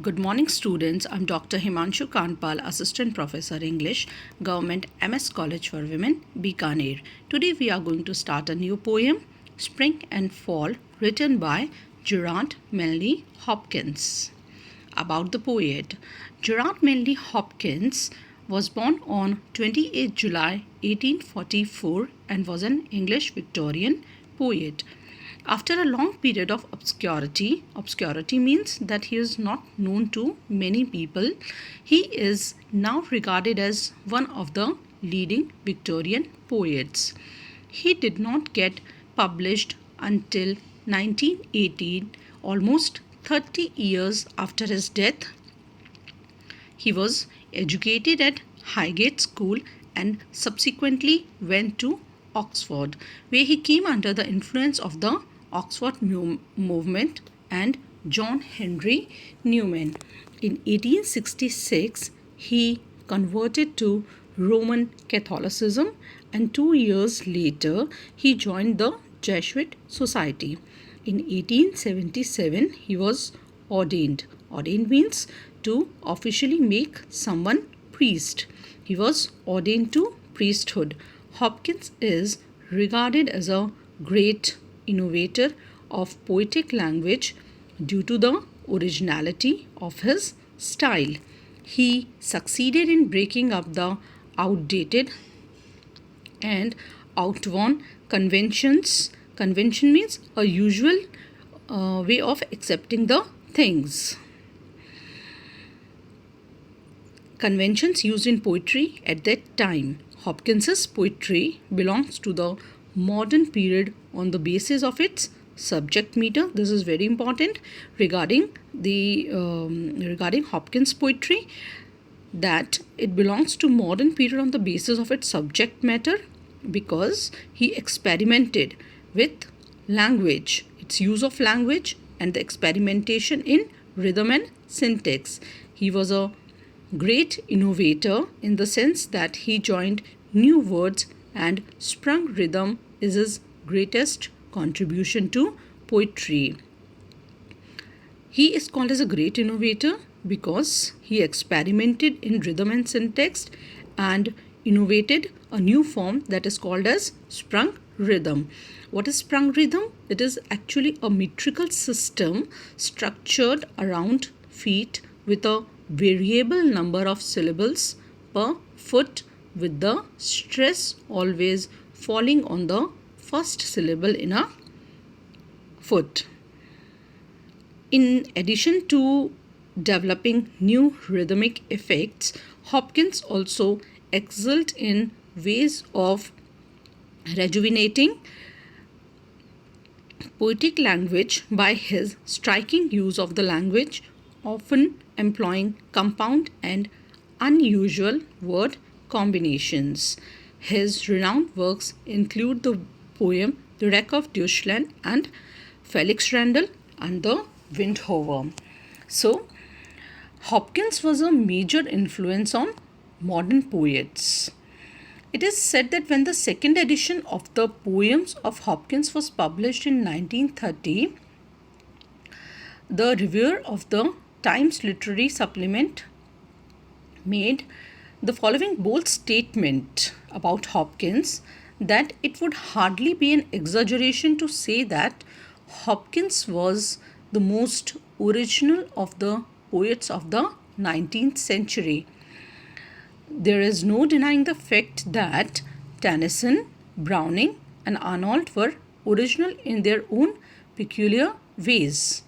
Good morning, students. I'm Dr. Himanshu Kanpal, Assistant Professor English, Government MS College for Women, Bikaner. Today we are going to start a new poem, Spring and Fall, written by Gerard Manley Hopkins. About the poet, Gerard Manley Hopkins was born on 28 July 1844 and was an English Victorian poet. After a long period of obscurity means that he is not known to many people, he is now regarded as one of the leading Victorian poets. He did not get published until 1918, almost 30 years after his death. He was educated at Highgate School and subsequently went to Oxford, where he came under the influence of the Oxford movement and John Henry Newman. In 1866, he converted to Roman Catholicism, and 2 years later, he joined the Jesuit Society. In 1877, he was ordained. Ordained means to officially make someone priest. He was ordained to priesthood. Hopkins is regarded as a great innovator of poetic language due to the originality of his style. He succeeded in breaking up the outdated and outworn conventions. Convention means a usual way of accepting the things. Conventions used in poetry at that time. Hopkins's poetry belongs to the modern period on the basis of its subject matter. This is very important regarding Hopkins' poetry, that it belongs to modern period on the basis of its subject matter because he experimented with language, its use of language, and the experimentation in rhythm and syntax. He was a great innovator in the sense that he joined new words, and sprung rhythm is his greatest contribution to poetry. He is called as a great innovator because he experimented in rhythm and syntax and innovated a new form that is called as sprung rhythm. What is sprung rhythm? It is actually a metrical system structured around feet with a variable number of syllables per foot, with the stress always falling on the first syllable in a foot. In addition to developing new rhythmic effects, Hopkins also excelled in ways of rejuvenating poetic language by his striking use of the language, often employing compound and unusual word combinations. His renowned works include the poem The Wreck of Deutschland and Felix Randall and the Windhover. So, Hopkins was a major influence on modern poets. It is said that when the second edition of the poems of Hopkins was published in 1930, the reviewer of the Times Literary Supplement made the following bold statement about Hopkins, that it would hardly be an exaggeration to say that Hopkins was the most original of the poets of the 19th century. There is no denying the fact that Tennyson, Browning, and Arnold were original in their own peculiar ways,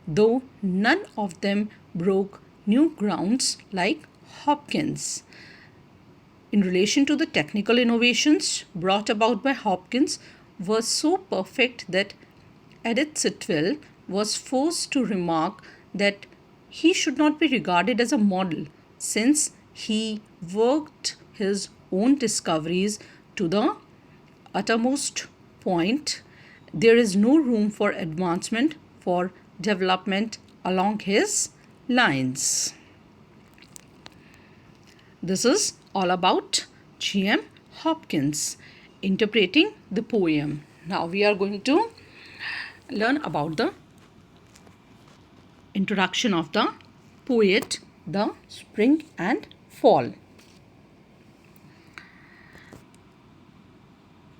though none of them broke new grounds like Hopkins. In relation to the technical innovations brought about by Hopkins were so perfect that Edith Sitwell was forced to remark that he should not be regarded as a model, since he worked his own discoveries to the uttermost point. There is no room for advancement, for development along his lines. This is all about G.M. Hopkins interpreting the poem. Now we are going to learn about the introduction of the poet The Spring and Fall.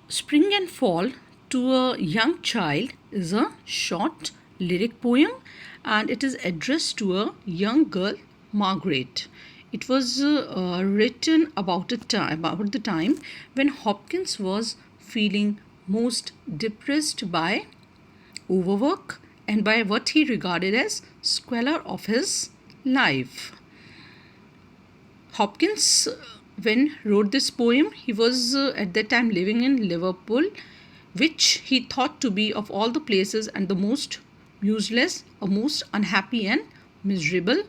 Spring and Fall to a Young Child is a short lyric poem, and it is addressed to a young girl, Margaret. It was written about the time when Hopkins was feeling most depressed by overwork and by what he regarded as squalor of his life. Hopkins, when wrote this poem, he was at that time living in Liverpool, which he thought to be of all the places and the most useless, a most unhappy and miserable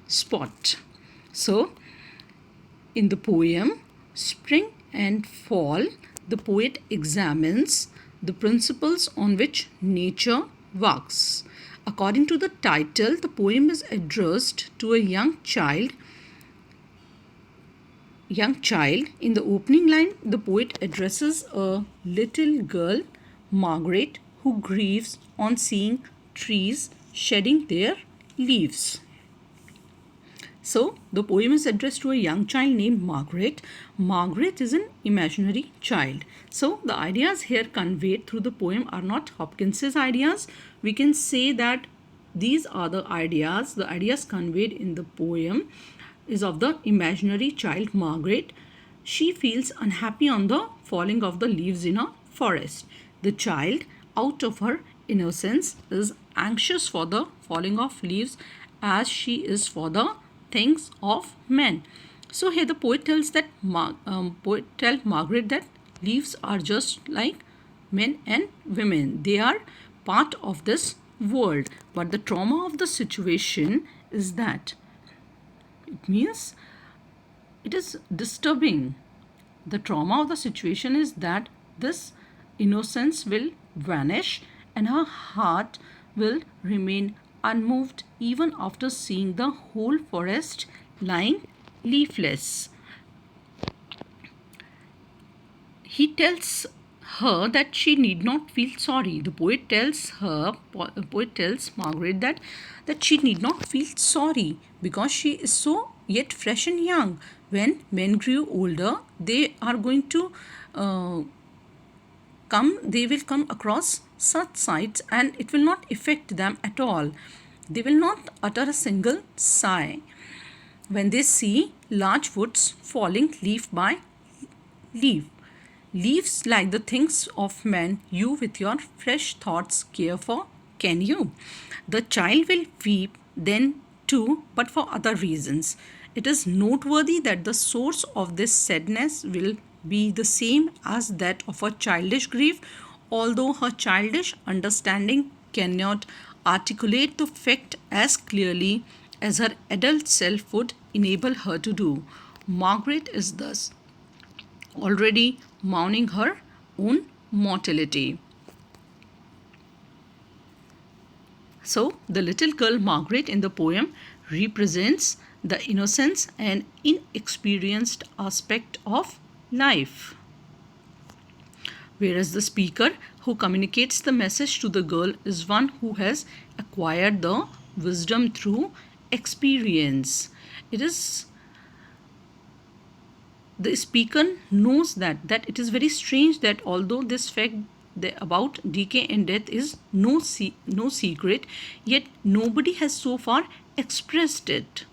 spot. So, in the poem Spring and Fall, the poet examines the principles on which nature works. According to the title, the poem is addressed to a young child. In the opening line, the poet addresses a little girl, Margaret, who grieves on seeing trees shedding their leaves. So, the poem is addressed to a young child named Margaret. Margaret is an imaginary child. So, the ideas here conveyed through the poem are not Hopkins's ideas. We can say that these are the ideas conveyed in the poem is of the imaginary child Margaret. She feels unhappy on the falling of the leaves in a forest. The child, out of her innocence, is anxious for the falling of leaves as she is for the things of men. So here the poet tells Margaret that leaves are just like men and women. They are part of this world. But the trauma of the situation is that it means it is disturbing. The trauma of the situation is that this innocence will vanish and her heart will remain unmoved even after seeing the whole forest lying leafless. He tells her that she need not feel sorry. The poet tells Margaret that she need not feel sorry because she is so yet fresh and young. When men grew older, they are going to they will come across such sights and it will not affect them at all. They will not utter a single sigh when they see large woods falling leaf by leaf. Leaves like the things of men you with your fresh thoughts care for, can you? The child will weep then too, but for other reasons. It is noteworthy that the source of this sadness will be the same as that of her childish grief, although her childish understanding cannot articulate the fact as clearly as her adult self would enable her to do. Margaret is thus already mourning her own mortality. So, the little girl Margaret in the poem represents the innocence and inexperienced aspect of life, whereas the speaker who communicates the message to the girl is one who has acquired the wisdom through experience. It is the speaker knows that it is very strange that although this fact about decay and death is no secret, yet nobody has so far expressed it.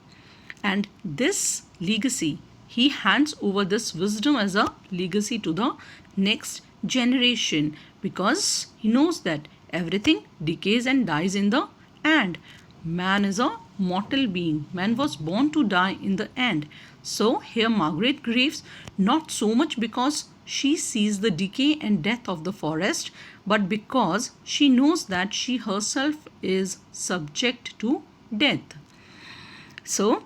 And this legacy, he hands over this wisdom as a legacy to the next generation because he knows that everything decays and dies in the end. Man is a mortal being. Man was born to die in the end. So here Margaret grieves not so much because she sees the decay and death of the forest, but because she knows that she herself is subject to death. So,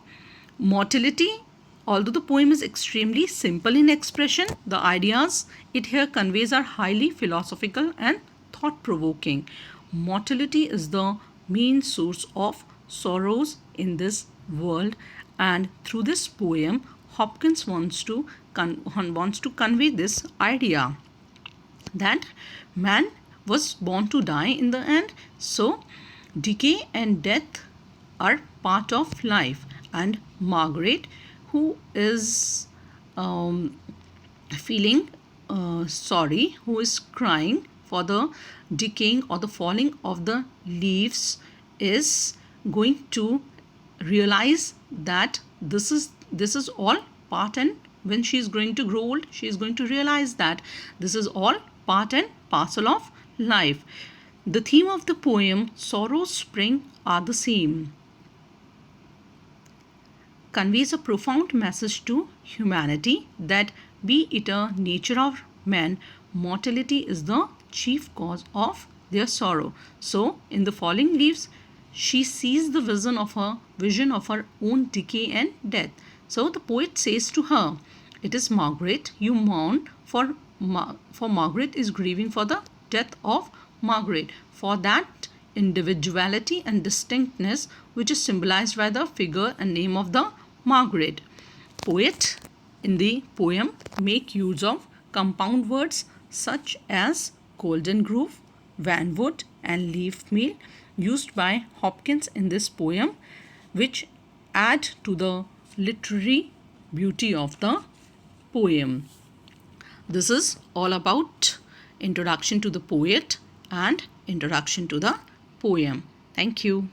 mortality, although the poem is extremely simple in expression, the ideas it here conveys are highly philosophical and thought-provoking. Mortality is the main source of sorrows in this world, and through this poem, Hopkins wants to convey this idea that man was born to die in the end. So, decay and death are part of life. And Margaret, who is feeling sorry, who is crying for the decaying or the falling of the leaves, is going to realize that this is all part, and when she is going to grow old, she is going to realize that this is all part and parcel of life. The theme of the poem Sorrow Spring are the same conveys a profound message to humanity that, be it a nature of man, mortality is the chief cause of their sorrow. So, in the falling leaves, she sees the vision of her own decay and death. So the poet says to her, "It is Margaret you mourn, for Margaret is grieving for the death of Margaret, for that individuality and distinctness which is symbolized by the figure and name of the Margaret." Poet in the poem make use of compound words such as golden groove, vanwood, and leaf meal used by Hopkins in this poem, which add to the literary beauty of the poem. This is all about introduction to the poet and introduction to the poem. Thank you.